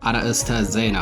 አርዕስተ ዜና።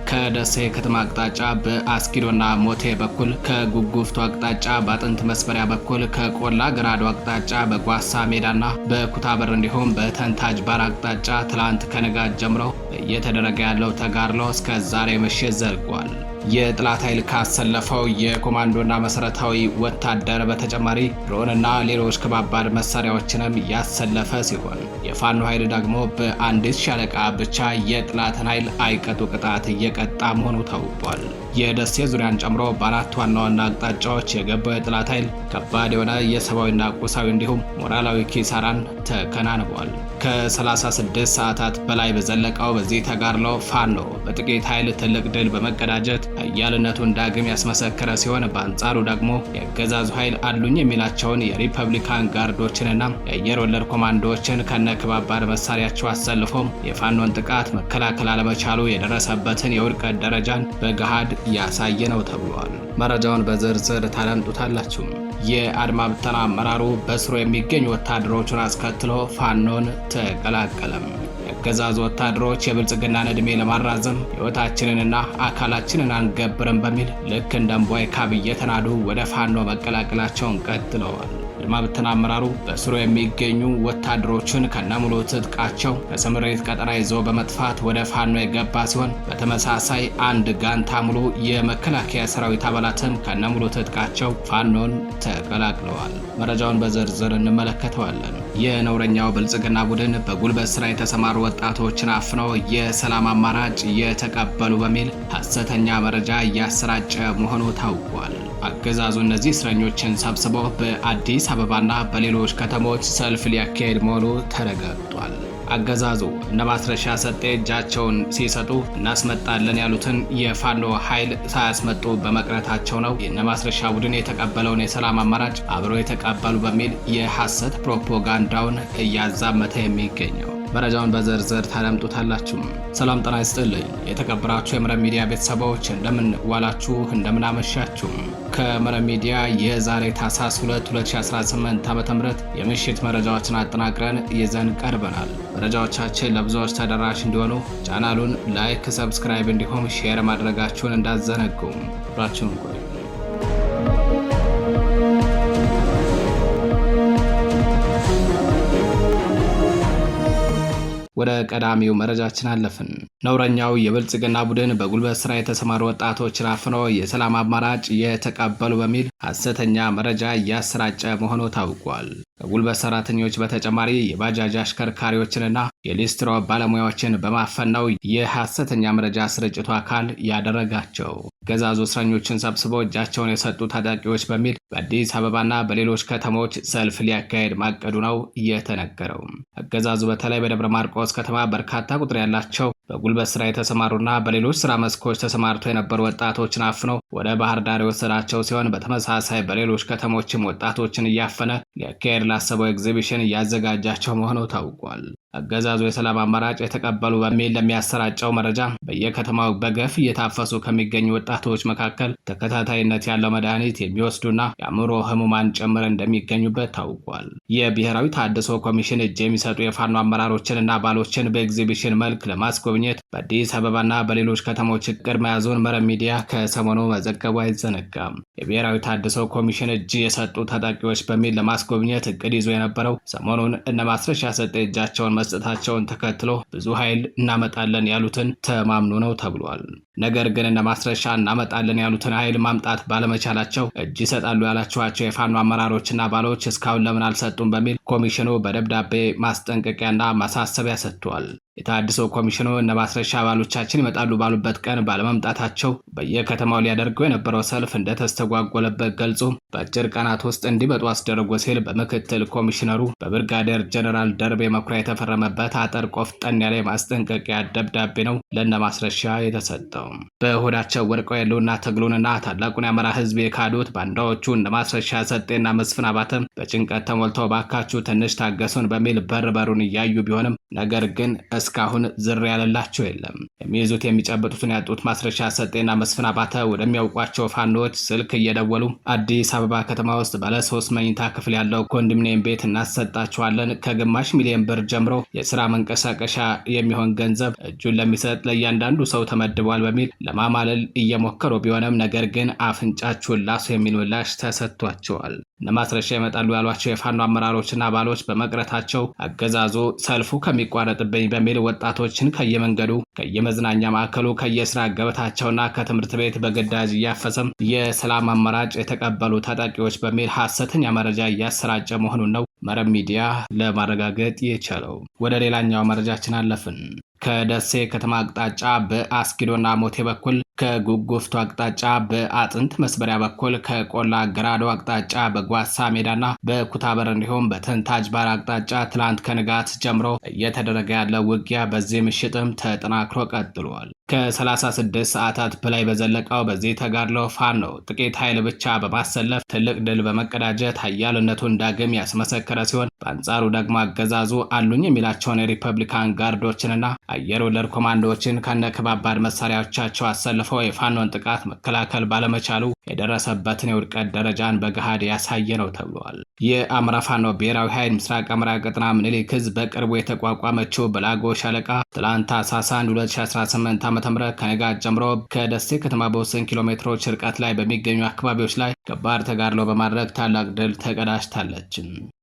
ከደሴ ከተማ አቅጣጫ በአስኪዶና ሞቴ በኩል፣ ከጉጉፍቱ አቅጣጫ በአጥንት መስመሪያ በኩል፣ ከቆላ ገራዶ አቅጣጫ በጓሳ ሜዳና በኩታበር እንዲሁም በተንታጅ ባር አቅጣጫ ትላንት ከንጋት ጀምሮ እየተደረገ ያለው ተጋድሎ እስከ ዛሬ ምሽት ዘልቋል። የጥላት ኃይል ካሰለፈው የኮማንዶና መሰረታዊ ወታደር በተጨማሪ ድሮንና ሌሎች ከባባድ መሳሪያዎችንም ያሰለፈ ሲሆን የፋኖ ኃይል ደግሞ በአንዲት ሻለቃ ብቻ የጥላትን ኃይል አይቀጡ ቅጣት እየቀጣ መሆኑ ታውቋል። የደሴ ዙሪያን ጨምሮ በአራት ዋና ዋና አቅጣጫዎች የገባው የጥላት ኃይል ከባድ የሆነ የሰብአዊና ቁሳዊ እንዲሁም ሞራላዊ ኪሳራን ተከናንቧል። ከ36 ሰዓታት በላይ በዘለቀው በዚህ ተጋድሎ ፋኖ በጥቂት ኃይል ትልቅ ድል በመቀዳጀት ኃያልነቱን ዳግም ያስመሰከረ ሲሆን፣ በአንጻሩ ደግሞ የአገዛዙ ኃይል አሉኝ የሚላቸውን የሪፐብሊካን ጋርዶችንና የአየር ወለድ ኮማንዶዎችን ከነከባባድ መሳሪያቸው አሰልፎም የፋኖን ጥቃት መከላከል አለመቻሉ የደረሰበትን የውድቀት ደረጃን በገሃድ ያሳየ ነው ተብሏል። መረጃውን በዝርዝር ታዳምጡታላችሁ። የአድማ ብተና አመራሩ በስሩ የሚገኙ ወታደሮቹን አስከትሎ ፋኖን ተቀላቀለም። የአገዛዙ ወታደሮች የብልጽግናን ዕድሜ ለማራዘም ሕይወታችንንና አካላችንን አንገብርም በሚል ልክ እንደ እምቧይ ካብ እየተናዱ ወደ ፋኖ መቀላቀላቸውን ቀጥለዋል። አድማ ብተና አመራሩ በስሩ የሚገኙ ወታደሮችን ከነሙሉ ትጥቃቸው ከስምሪት ቀጠና ይዘው በመጥፋት ወደ ፋኖ የገባ ሲሆን፣ በተመሳሳይ አንድ ጋንታ ሙሉ የመከላከያ ሰራዊት አባላትም ከነሙሉ ትጥቃቸው ፋኖን ተቀላቅለዋል። መረጃውን በዝርዝር እንመለከተዋለን። የነውረኛው ብልጽግና ቡድን በጉልበት ስራ የተሰማሩ ወጣቶችን አፍነው የሰላም አማራጭ የተቀበሉ በሚል ሐሰተኛ መረጃ እያሰራጨ መሆኑ ታውቋል። አገዛዙ እነዚህ እስረኞችን ሰብስቦ በአዲስ አበባና በሌሎች ከተሞች ሰልፍ ሊያካሄድ መሆኑ ተረጋግጧል። አገዛዙ እነ ማስረሻ ሰጤ እጃቸውን ሲሰጡ እናስመጣለን ያሉትን የፋኖ ኃይል ሳያስመጡ በመቅረታቸው ነው የእነ ማስረሻ ቡድን የተቀበለውን የሰላም አማራጭ አብረው የተቀበሉ በሚል የሐሰት ፕሮፓጋንዳውን እያዛመተ የሚገኘው። መረጃውን በዝርዝር ታዳምጡታላችሁ። ሰላም ጤና ይስጥልኝ። የተከበራችሁ የመረብ ሚዲያ ቤተሰቦች እንደምን ዋላችሁ፣ እንደምን አመሻችሁ። ከመረብ ሚዲያ የዛሬ ታህሳስ 2 2018 ዓ.ም የምሽት መረጃዎችን አጠናቅረን ይዘን ቀርበናል። መረጃዎቻችን ለብዙዎች ተደራሽ እንዲሆኑ ቻናሉን ላይክ፣ ሰብስክራይብ እንዲሁም ሼር ማድረጋችሁን እንዳዘነጉ። አብራችሁን ቆዩ። ወደ ቀዳሚው መረጃችን አለፍን። ነውረኛው የብልጽግና ቡድን በጉልበት ስራ የተሰማሩ ወጣቶችን አፍኖ የሰላም አማራጭ የተቀበሉ በሚል ሐሰተኛ መረጃ እያሰራጨ መሆኑ ታውቋል። ከጉልበት ሰራተኞች በተጨማሪ የባጃጅ አሽከርካሪዎችንና የሊስትሮ ባለሙያዎችን በማፈን ነው የሐሰተኛ መረጃ ስርጭቱ አካል ያደረጋቸው። አገዛዙ እስረኞችን ሰብስበው እጃቸውን የሰጡ ታጣቂዎች በሚል በአዲስ አበባና በሌሎች ከተሞች ሰልፍ ሊያካሄድ ማቀዱ ነው የተነገረው። አገዛዙ በተለይ በደብረ ማርቆስ ከተማ በርካታ ቁጥር ያላቸው በጉልበት ስራ የተሰማሩና በሌሎች ስራ መስኮች ተሰማርተው የነበሩ ወጣቶችን አፍነው ወደ ባህር ዳር የወሰዳቸው ሲሆን፣ በተመሳሳይ በሌሎች ከተሞችም ወጣቶችን እያፈነ ሊያካሄድ ላሰበው ኤግዚቢሽን እያዘጋጃቸው መሆኑ ታውቋል። አገዛዙ የሰላም አማራጭ የተቀበሉ በሚል ለሚያሰራጨው መረጃ በየከተማው በገፍ እየታፈሱ ከሚገኙ ወጣቶች መካከል ተከታታይነት ያለው መድኃኒት የሚወስዱና የአእምሮ ህሙማን ጭምር እንደሚገኙበት ታውቋል። የብሔራዊ ተሃድሶ ኮሚሽን እጅ የሚሰጡ የፋኖ አመራሮችንና አባሎችን በኤግዚቢሽን መልክ ለማስጎብኘት በአዲስ አበባና በሌሎች ከተሞች እቅድ መያዙን መረብ ሚዲያ ከሰሞኑ መዘገቡ አይዘነጋም። የብሔራዊ ተሃድሶ ኮሚሽን እጅ የሰጡ ታጣቂዎች በሚል ለማስጎብኘት እቅድ ይዞ የነበረው ሰሞኑን እነ ማስረሻ ሰጤ እጃቸውን መስጠታቸውን ተከትሎ ብዙ ኃይል እናመጣለን ያሉትን ተማምኖ ነው ተብሏል። ነገር ግን እነ ማስረሻ እናመጣለን ያሉትን ኃይል ማምጣት ባለመቻላቸው እጅ ይሰጣሉ ያላቸዋቸው የፋኖ አመራሮችና አባሎች እስካሁን ለምን አልሰጡም በሚል ኮሚሽኑ በደብዳቤ ማስጠንቀቂያና ማሳሰቢያ ሰጥቷል። የተሃድሶ ኮሚሽኑ እነ ማስረሻ አባሎቻችን ይመጣሉ ባሉበት ቀን ባለመምጣታቸው በየከተማው ሊያደርገው የነበረው ሰልፍ እንደተስተጓጎለበት ገልጾ በአጭር ቀናት ውስጥ እንዲመጡ አስደረጎ ሲል በምክትል ኮሚሽነሩ በብርጋዴር ጀነራል ደርቤ መኩሪያ የተፈረመበት አጠር ቆፍጠን ያለ ማስጠንቀቂያ ደብዳቤ ነው ለእነ ማስረሻ የተሰጠው። በሆዳቸው ወድቀው ያለውና ትግሉንና ታላቁን የአማራ ሕዝብ የካዱት ባንዳዎቹ እነ ማስረሻ ሰጤና መስፍን አባተም በጭንቀት ተሞልተው ባካችሁ ትንሽ ታገሱን በሚል በሩን እያዩ ቢሆንም ነገር ግን እስካሁን ዝር ያለላቸው የለም። የሚይዙት የሚጨብጡትን ያጡት ማስረሻ ሰጤና መስፍን አባተ ወደሚያውቋቸው ፋኖች ስልክ እየደወሉ አዲስ አበባ ከተማ ውስጥ ባለ 3 መኝታ ክፍል ያለው ኮንዶሚኒየም ቤት እናሰጣቸዋለን፣ ከግማሽ ሚሊዮን ብር ጀምሮ የስራ መንቀሳቀሻ የሚሆን ገንዘብ እጁን ለሚሰጥ ለእያንዳንዱ ሰው ተመድቧል በሚል ለማማለል እየሞከሩ ቢሆንም ነገር ግን አፍንጫችሁን ላሱ የሚል ምላሽ ተሰጥቷቸዋል። ለማስረሻ ይመጣሉ ያሏቸው የፋኖ አመራሮችና አባሎች በመቅረታቸው አገዛዙ ሰልፉ ከሚቋረጥብኝ በሚል ወጣቶችን ከየመንገዱ ከየመዝናኛ ማዕከሉ ከየስራ ገበታቸውና ከትምህርት ቤት በግዳጅ እያፈሰም የሰላም አማራጭ የተቀበሉ ታጣቂዎች በሚል ሐሰተኛ መረጃ እያሰራጨ መሆኑን ነው መረብ ሚዲያ ለማረጋገጥ የቻለው። ወደ ሌላኛው መረጃችን አለፍን። ከደሴ ከተማ አቅጣጫ በአስኪዶና ሞቴ በኩል ከጉጉፍቱ አቅጣጫ በአጥንት መስበሪያ በኩል ከቆላ ገራዶ አቅጣጫ በጓሳ ሜዳና በኩታበር እንዲሁም በተንታጅ ባር አቅጣጫ ትላንት ከንጋት ጀምሮ እየተደረገ ያለው ውጊያ በዚህ ምሽትም ተጠናክሮ ቀጥሏል። ከ36 ሰዓታት በላይ በዘለቀው በዚህ ተጋድሎ ፋኖ ጥቂት ኃይል ብቻ በማሰለፍ ትልቅ ድል በመቀዳጀት ኃያልነቱን ዳግም ያስመሰከረ ሲሆን በአንጻሩ ደግሞ አገዛዙ አሉኝ የሚላቸውን የሪፐብሊካን ጋርዶችንና አየር ወለድ ኮማንዶዎችን ከነከባባድ መሳሪያዎቻቸው አሰልፈው የፋኖን ጥቃት መከላከል ባለመቻሉ የደረሰበትን የውድቀት ደረጃን በገሃድ ያሳየ ነው ተብሏል። የአማራ ፋኖ ብሔራዊ ኃይል ምስራቅ አማራ ቀጠና ምኒልክ ዕዝ በቅርቡ የተቋቋመችው በላጎ ሻለቃ ትላንት ታኅሳስ 1 2018 ዓ.ም ከንጋት ጀምሮ ከደሴ ከተማ በ2 ኪሎ ሜትሮች ርቀት ላይ በሚገኙ አካባቢዎች ላይ ከባድ ተጋድሎ በማድረግ ታላቅ ድል ተቀዳጅታለች።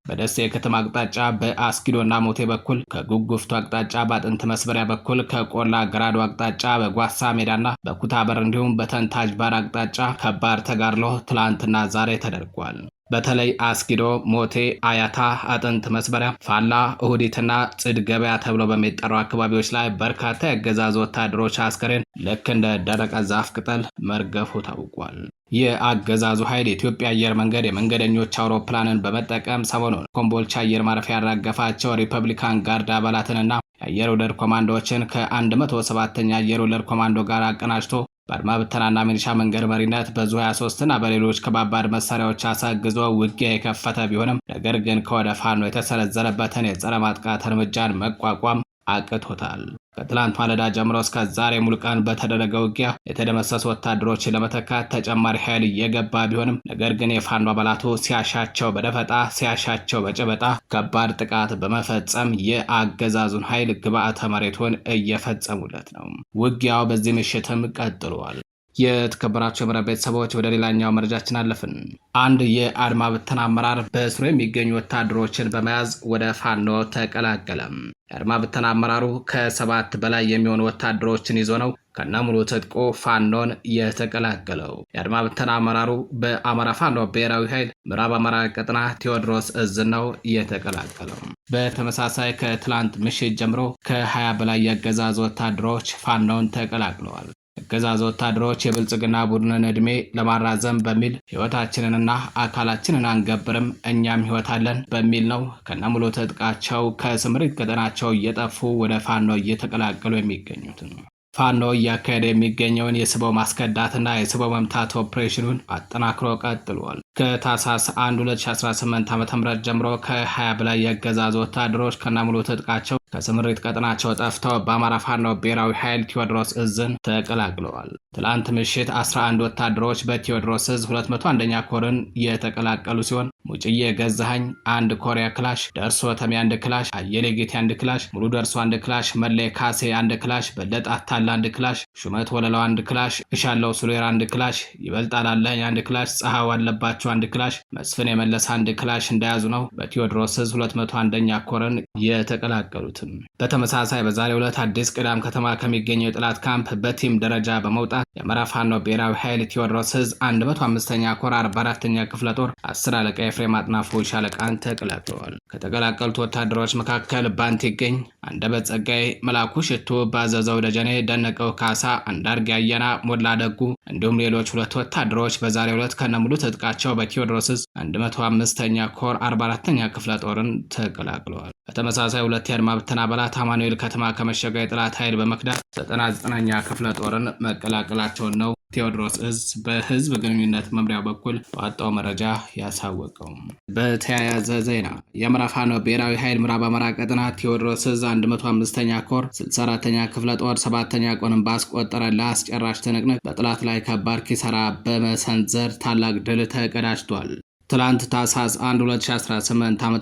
በደሴ ከተማ አቅጣጫ በአስኪዶና ሞቴ በኩል ከጉጉፍቱ አቅጣጫ በአጥንት መስበሪያ በኩል ከቆላ ገራዶ አቅጣጫ በጓሳ ሜዳና በኩታበር እንዲሁም በተንታጅ ባር አቅጣጫ ከባድ ተጋድሎ ትላንትና ዛሬ ተደርጓል። በተለይ አስኪዶ፣ ሞቴ፣ አያታ፣ አጥንት መስበሪያ፣ ፋላ፣ እሁዲትና ጽድ ገበያ ተብሎ በሚጠሩ አካባቢዎች ላይ በርካታ የአገዛዙ ወታደሮች አስከሬን ልክ እንደ ደረቀ ዛፍ ቅጠል መርገፉ ታውቋል። የአገዛዙ ኃይል የኢትዮጵያ አየር መንገድ የመንገደኞች አውሮፕላንን በመጠቀም ሰሞኑን ኮምቦልቻ አየር ማረፊያ ያራገፋቸው ሪፐብሊካን ጋርድ አባላትንና የአየር ወለድ ኮማንዶዎችን ከ107ኛ አየር ወለድ ኮማንዶ ጋር አቀናጅቶ በአድማ ብተናና ሚሊሻ መንገድ መሪነት በዙ 23ና በሌሎች ከባባድ መሳሪያዎች አሳግዞ ውጊያ የከፈተ ቢሆንም ነገር ግን ከወደ ፋኖ የተሰነዘረበትን የጸረ ማጥቃት እርምጃን መቋቋም አቅቶታል። ከትላንት ማለዳ ጀምሮ እስከ ዛሬ ሙሉ ቀን በተደረገ ውጊያ የተደመሰሱ ወታደሮችን ለመተካት ተጨማሪ ኃይል እየገባ ቢሆንም ነገር ግን የፋኖ አባላቱ ሲያሻቸው በደፈጣ ሲያሻቸው በጨበጣ ከባድ ጥቃት በመፈጸም የአገዛዙን ኃይል ግብዓተ መሬቱን እየፈጸሙለት ነው። ውጊያው በዚህ ምሽትም ቀጥሏል። የተከበራቸው የመረብ ቤተሰቦች ወደ ሌላኛው መረጃችን አለፍን። አንድ የአድማ ብተና አመራር በእስሩ የሚገኙ ወታደሮችን በመያዝ ወደ ፋኖ ተቀላቀለም። የአድማ ብተና አመራሩ ከ7 በላይ የሚሆኑ ወታደሮችን ይዞ ነው ከነሙሉ ትጥቁ ፋኖን የተቀላቀለው። የአድማ ብተና አመራሩ በአማራ ፋኖ ብሔራዊ ኃይል ምዕራብ አማራ ቀጠና ቴዎድሮስ ዕዝ ነው የተቀላቀለው። በተመሳሳይ ከትላንት ምሽት ጀምሮ ከ20 በላይ የአገዛዙ ወታደሮች ፋኖን ተቀላቅለዋል። የአገዛዙ ወታደሮች የብልጽግና ቡድንን ዕድሜ ለማራዘም በሚል ሕይወታችንንና አካላችንን አንገብርም እኛም ሕይወት አለን በሚል ነው ከነሙሉ ትጥቃቸው ከስምሪት ቀጠናቸው እየጠፉ ወደ ፋኖ እየተቀላቀሉ የሚገኙት። ፋኖ እያካሄደ የሚገኘውን የስበው ማስከዳትና የስበው መምታት ኦፕሬሽኑን አጠናክሮ ቀጥሏል። ከታኅሳስ 1 2018 ዓ.ም ጀምሮ ከ20 በላይ የአገዛዙ ወታደሮች ከነሙሉ ትጥቃቸው ከስምሪት ቀጠናቸው ጠፍተው በአማራ ፋኖ ብሔራዊ ኃይል ቴዎድሮስ ዕዝን ተቀላቅለዋል። ትላንት ምሽት 11 ወታደሮች በቴዎድሮስ ዕዝ 201ኛ ኮርን የተቀላቀሉ ሲሆን ሙጭዬ ገዛኸኝ 1 ኮሪያ ክላሽ፣ ደርሶ ተሜ 1 ክላሽ፣ አየሌ ጌቴ 1 ክላሽ፣ ሙሉ ደርሶ 1 ክላሽ፣ መሌ ካሴ 1 ክላሽ፣ በለጥ አታላ 1 ክላሽ፣ ሹመት ወለላው 1 ክላሽ፣ እሻለው ሱሌራ 1 ክላሽ፣ ይበልጣል አለኝ 1 ክላሽ፣ ፀሐው አለባቸው 1 ክላሽ፣ መስፍን የመለሰ 1 ክላሽ እንደያዙ ነው በቴዎድሮስ ዕዝ 201ኛ ኮርን የተቀላቀሉት። በተመሳሳይ በዛሬው ዕለት አዲስ ቅዳም ከተማ ከሚገኘው የጠላት ካምፕ በቲም ደረጃ በመውጣት የአማራ ፋኖ ብሔራዊ ኃይል ቴዎድሮስ ዕዝ 105ኛ ኮር 44ኛ ክፍለ ጦር 10 አለቃ ኤፍሬም አጥናፉ ሻለቃን ተቀላቅለዋል። ከተቀላቀሉት ወታደሮች መካከል ባንት ይገኝ፣ አንደበት ጸጋይ፣ መላኩ ሽቱ፣ ባዘዘው ደጀኔ፣ ደነቀው ካሳ፣ አንዳርጌ አየና፣ ሞላ ደጉ እንዲሁም ሌሎች 2 ወታደሮች በዛሬው ዕለት ከነሙሉ ትጥቃቸው በቴዎድሮስ ዕዝ 105ኛ ኮር 44ኛ ክፍለ ጦርን ተቀላቅለዋል። በተመሳሳይ 2 የአድማ ብተና አባላት አማኑኤል ከተማ ከመሸገው የጠላት ኃይል በመክዳት 99ኛ ክፍለ ጦርን መቀላቀላቸውን ነው ቴዎድሮስ እዝ በህዝብ ግንኙነት መምሪያ በኩል ባወጣው መረጃ ያሳወቀው። በተያያዘ ዜና የአማራ ፋኖ ብሔራዊ ኃይል ምዕራብ አማራ ቀጠና ቴዎድሮስ እዝ 105ኛ ኮር 64ኛ ክፍለ ጦር 7ኛ ቀኑን ባስቆጠረ ለአስጨራሽ ትንቅንቅ በጠላት ላይ ከባድ ኪሳራ በመሰንዘር ታላቅ ድል ተቀዳጅቷል። ትላንት ታህሳስ 1 2018 ዓ.ም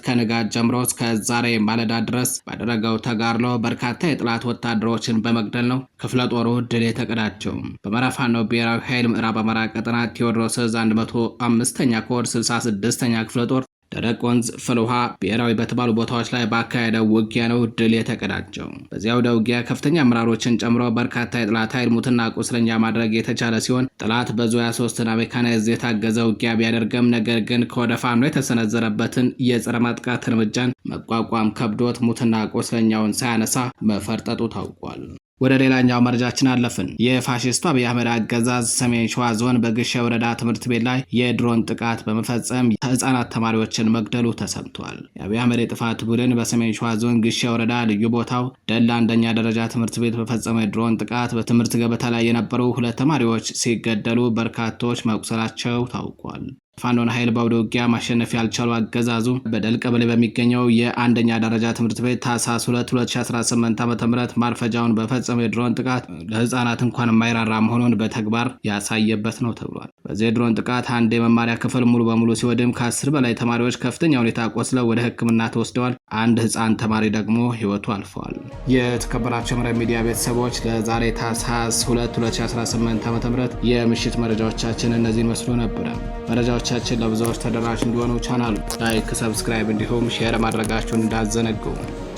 ከንጋት ጀምሮ እስከ ዛሬ ማለዳ ድረስ ባደረገው ተጋድሎ በርካታ የጠላት ወታደሮችን በመግደል ነው ክፍለ ጦሩ ድል የተቀዳጀው። በአማራ ፋኖ ብሔራዊ ኃይል ምዕራብ አማራ ቀጠና ቴዎድሮስ እዝ 105ኛ ኮር 66ኛ ክፍለ ጦር ደረቅ ወንዝ፣ ፍልውሃ ብሔራዊ በተባሉ ቦታዎች ላይ ባካሄደው ውጊያ ነው ድል የተቀዳጀው። በዚያው ውጊያ ከፍተኛ አመራሮችን ጨምሮ በርካታ የጠላት ኃይል ሙትና ቁስለኛ ማድረግ የተቻለ ሲሆን ጠላት በዙያ 3ና ሜካናይዝድ የታገዘ ውጊያ ቢያደርግም ነገር ግን ከወደ ፋኖ የተሰነዘረበትን የጸረ ማጥቃት እርምጃን መቋቋም ከብዶት ሙትና ቁስለኛውን ሳያነሳ መፈርጠጡ ታውቋል። ወደ ሌላኛው መረጃችን አለፍን። የፋሺስቱ አብይ አህመድ አገዛዝ ሰሜን ሸዋ ዞን በግሼ ወረዳ ትምህርት ቤት ላይ የድሮን ጥቃት በመፈጸም ህጻናት ተማሪዎችን መግደሉ ተሰምቷል። የአብይ አህመድ የጥፋት ቡድን በሰሜን ሸዋ ዞን ግሼ ወረዳ ልዩ ቦታው ደላ አንደኛ ደረጃ ትምህርት ቤት በፈጸመ የድሮን ጥቃት በትምህርት ገበታ ላይ የነበሩ 2 ተማሪዎች ሲገደሉ በርካቶች መቁሰላቸው ታውቋል። ፋኖን ኃይል በአውደ ውጊያ ማሸነፍ ያልቻሉ አገዛዙ በደል ቀበሌ በሚገኘው የአንደኛ ደረጃ ትምህርት ቤት ታህሳስ 2 2018 ዓ.ም ማርፈጃውን በፈጸመው የድሮን ጥቃት ለህፃናት እንኳን የማይራራ መሆኑን በተግባር ያሳየበት ነው ተብሏል። በዚህ የድሮን ጥቃት አንድ የመማሪያ ክፍል ሙሉ በሙሉ ሲወድም ከ10 በላይ ተማሪዎች ከፍተኛ ሁኔታ ቆስለው ወደ ሕክምና ተወስደዋል። አንድ ህፃን ተማሪ ደግሞ ህይወቱ አልፏል። የተከበራቸው መረብ ሚዲያ ቤተሰቦች ለዛሬ ታህሳስ 2 2018 ዓ.ም የምሽት መረጃዎቻችን እነዚህን መስሎ ነበር። መረጃዎቻችን ለብዙዎች ተደራሽ እንዲሆኑ ቻናሉ ላይክ፣ ሰብስክራይብ እንዲሁም ሼር ማድረጋችሁን እንዳዘነጉ።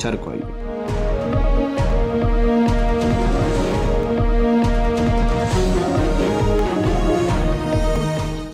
ቸር ቆዩ።